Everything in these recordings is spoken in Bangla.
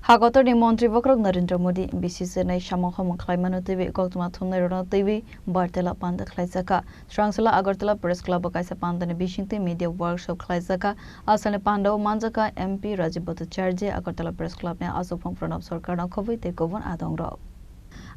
Hagotorni Montri Vokrok Narendra Modi BCCNA Shamong Homong Klaimanu TV Goktuma Thumna Rono TV Bartela Panda Klaisaka Strangsala Agartala Press Club Kaisa Pandana Bishingte Media Workshop Klaisaka Asane Pando Manjaka MP Rajib Bhattacharjee Agartala Press Club ne Asopong Pranab Sarkar na Khobui te Govon Adongrok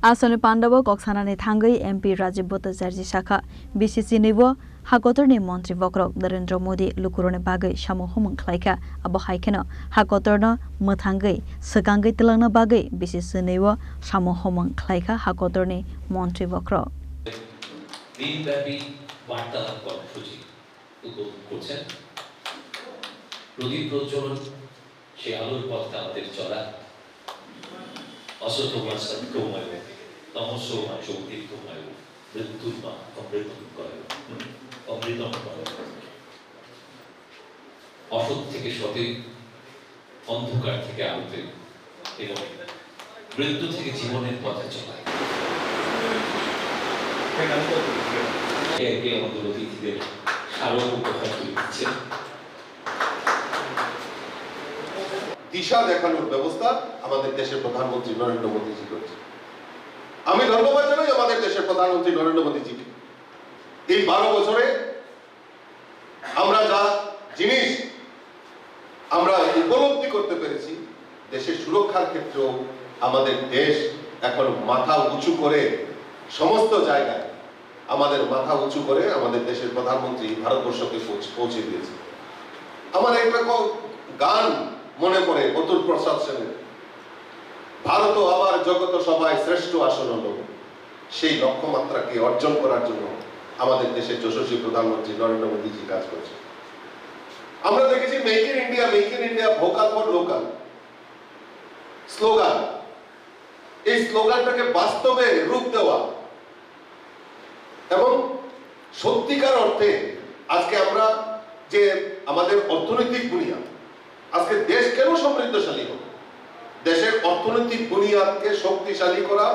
Asane Pandabo Koksanani Thangai MP Rajib Bhattacharjee Shakha BCC Nibo Hagotorni Montri Vokrok Narendra Modi Lukurone Bagai Shamong Homong Klaika Abo Haikeno Hagotorno Mathangai Segangai Telangna Bagai BCC Nibo Shamong Homong Klaika Hagotorni Montri Vokrok দিনব্যাপী বার্তালাপ কর্মসূচি উদ্বোধন করছেন প্রদীপ প্রজ্বলন সে আলোর পথে আমাদের চলা অসত্যবাদ সত্যময় তমসোময় জ্যোতির্গময় মৃত্যুর্মা অমৃতম কর অমৃতম কর অসৎ থেকে সতে অন্ধকার থেকে আলোতে এবং মৃত্যু থেকে জীবনের পথে চলায় আমাদের অতিথিদের স্মারক উপহার তুলে দিচ্ছেন দিশা দেখানোর ব্যবস্থা আমাদের দেশের প্রধানমন্ত্রী নরেন্দ্র মোদীজি করছে। আমি ধন্যবাদ জানাই আমাদের দেশের প্রধানমন্ত্রী নরেন্দ্র মোদীজিকে। এই 12 বছরে আমরা যা জিনিস আমরা উপলব্ধি করতে পেরেছি, দেশের সুরক্ষার ক্ষেত্রেও আমাদের দেশ এখন মাথা উঁচু করে সমস্ত জায়গায় আমাদের মাথা উঁচু করে আমাদের দেশের প্রধানমন্ত্রী ভারতবর্ষকে পৌঁছে দিয়েছে। আমার একটা গান মনে পড়ে অতুল প্রসাদ সেনের, ভারত আবার জগত সবাই শ্রেষ্ঠ আসন হল। সেই লক্ষ্যমাত্রাকে অর্জন করার জন্য আমাদের দেশের যশস্বী প্রধানমন্ত্রী নরেন্দ্র মোদীজি কাজ করছে। আমরা দেখেছি make in India vocal for local slogan, এই স্লোগানটাকে বাস্তবে রূপ দেওয়া এবং সত্যিকার অর্থে আজকে আমরা যে আমাদের অর্থনৈতিক বুনিয়াদ, আজকে দেশ কেন সমৃদ্ধশালী হবে, দেশের অর্থনৈতিক বুনিয়াদকে শক্তিশালী করা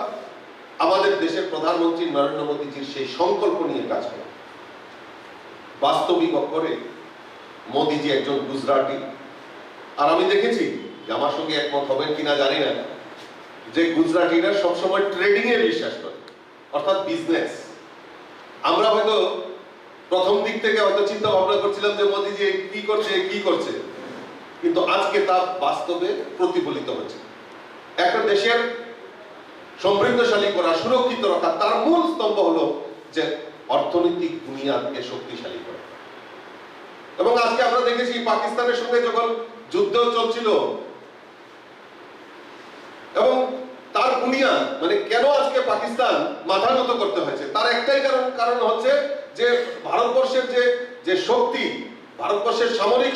আমাদের দেশের প্রধানমন্ত্রী নরেন্দ্র মোদীজির সেই সংকল্প নিয়ে কাজ করা। বাস্তবিক অক্ষরে মোদীজি একজন গুজরাটি, আর আমি দেখেছি যে আমার সঙ্গে একমত হবেন কিনা জানি না, যে গুজরাটিরা সবসময় ট্রেডিং এ বিশ্বাস করে, অর্থাৎ বিজনেস। আমরা হয়তো প্রথম দিক থেকে হয়তো চিন্তা ভাবনা করছিলাম যে মোদীজি কি করছে, কিন্তু আজকে তা বাস্তবে প্রতিফলিত হচ্ছে। একটা দেশের সমৃদ্ধশালী করা, সুরক্ষিত রাখা, তার মূল স্তম্ভ হলো যে অর্থনৈতিক বুনিয়াদকে শক্তিশালী করা। এবং আজকে আমরা দেখেছি পাকিস্তানের সঙ্গে যখন যুদ্ধ চলছিল এবং তার বুনিয়াদ মানে কেন আজকে পাকিস্তান মাথা নত করতে হয়েছে, তার একটাই কারণ হচ্ছে যে ভারতবর্ষের যে শক্তি, ভারতবর্ষের সামরিক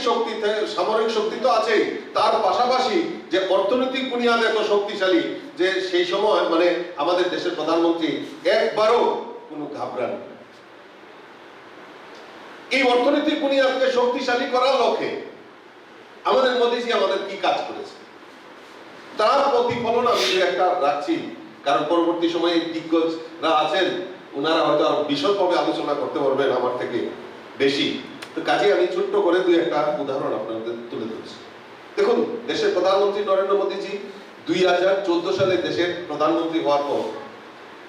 শক্তি তো আছেই, তার পাশাপাশি যে অর্থনৈতিক বুনিয়াদ এত শক্তিশালী যে সেই সময় মানে আমাদের দেশের প্রধানমন্ত্রী একবারও কোনো ঘাবড়ান। এই অর্থনৈতিক বুনিয়াদকে শক্তিশালী করার লক্ষ্যে আমাদের মোদীজি আমাদের কি কাজ করেছে তার প্রতিফলন আমি একটা রাখছি, কারণ পরবর্তী সময়ে দিগ্গজরা আছেন, ওনারা হয়তো আরো বিশদভাবে আলোচনা করতে পারবেন আমার থেকে বেশি। তো কাজে আমি ছোট্ট করে দুই একটা উদাহরণ আপনাদের তুলে ধরছি। দেখুন, দেশের প্রধানমন্ত্রী নরেন্দ্র মোদীজি 2014 সালে দেশের প্রধানমন্ত্রী হওয়ার পর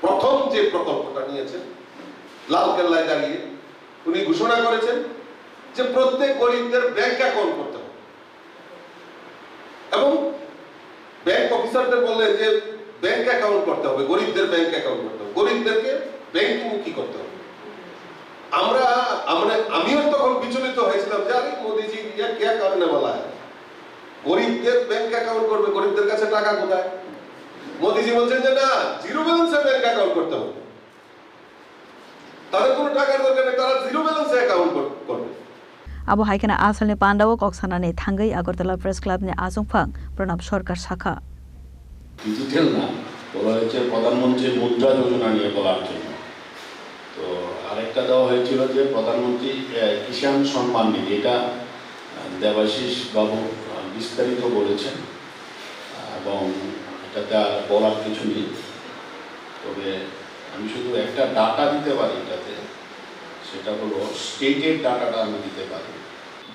প্রথম যে প্রকল্পটা নিয়েছেন, লালকেল্লায় দাঁড়িয়ে উনি ঘোষণা করেছেন যে প্রত্যেক গরিবদের ব্যাংক অ্যাকাউন্ট করতে হবে এবং ব্যাংক অফিসারদের বললেন যে ব্যাংক অ্যাকাউন্ট করতে হবে, গরিবদের ব্যাংক অ্যাকাউন্ট করতে হবে, গরিবদেরকে ব্যাংকমুখী করতে হবে। আমিও তখন বিচলিত হয়েছিলাম যে আরে মোদীজি क्या करने वाला है, গরিবদের ব্যাংক অ্যাকাউন্ট করবে, গরিবদের কাছে টাকা কোথায়? মোদীজি বলছেন যে না, জিরো ব্যালেন্সে ব্যাংক অ্যাকাউন্ট করতে হবে, তাদের কোনো টাকার দরকার নেই, তারা জিরো ব্যালেন্সে অ্যাকাউন্ট করবে। Abo Haikana Asalni Pandawo Koksanani Thangai Agartala Press Club ne Asongphang Pranab Sarkar Shakha digital না, বলা হয়েছে প্রধানমন্ত্রী মুদ্রা যোজনা নিয়ে বলার জন্য। তো আরেকটা দেওয়া হয়েছিল যে প্রধানমন্ত্রী কিষাণ সম্মান নিধি, এটা দেবাশিস বাবু বিস্তারিত বলেছেন এবং এটাতে আর বলার কিছু নেই। তবে আমি শুধু একটা ডাটা দিতে পারি এটাতে, সেটা হলো স্টেটের ডাটাটা আমি দিতে পারি।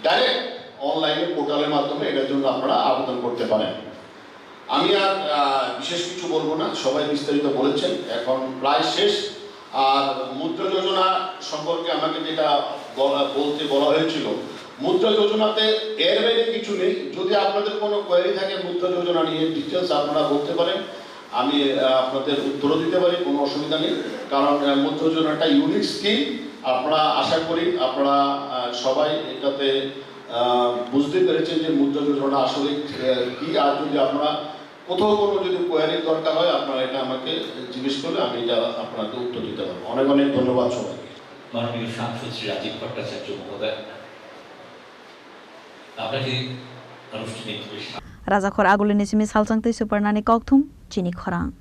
ডাইরেক্ট অনলাইনে পোর্টালের মাধ্যমে এটার জন্য আপনারা আবেদন করতে পারেন। আমি আর বিশেষ কিছু বলবো না, সবাই বিস্তারিত বলেছেন, এখন প্রায় শেষ। আর মুদ্রা যোজনা সম্পর্কে আমাকে যেটা বলা হয়েছিল, মুদ্রা যোজনাতে এর বাইরে কিছু নেই। যদি আপনাদের কোনো কোয়েরি থাকে মুদ্রা যোজনা নিয়ে ডিটেলস আপনারা বলতে পারেন, আমি আপনাদের উত্তরও দিতে পারি, কোনো অসুবিধা নেই। কারণ মুদ্রা যোজনাটা ইউনিক স্কিম, আপনারা আশা করি আপনারা সবাই এটাতে বুঝতে পেরেছেন যে মুদ্রা যোজনা আসলে কি। আর যদি আপনারা কোথাও কোনো যদি কোয়ারির দরকার হয় আপনারা এটা আমাকে জিজ্ঞেস করলে আমি এটা আপনাকে উত্তর দিতে পারবো। অনেক অনেক ধন্যবাদ সবাইকে। মাননীয় সাংসদ শ্রী রাজীব ভট্টাচার্য মহোদয়, আপনাকে আনুষ্ঠানিক Raja khor agulini simi salchangtei supernanik kokthum chini khorang.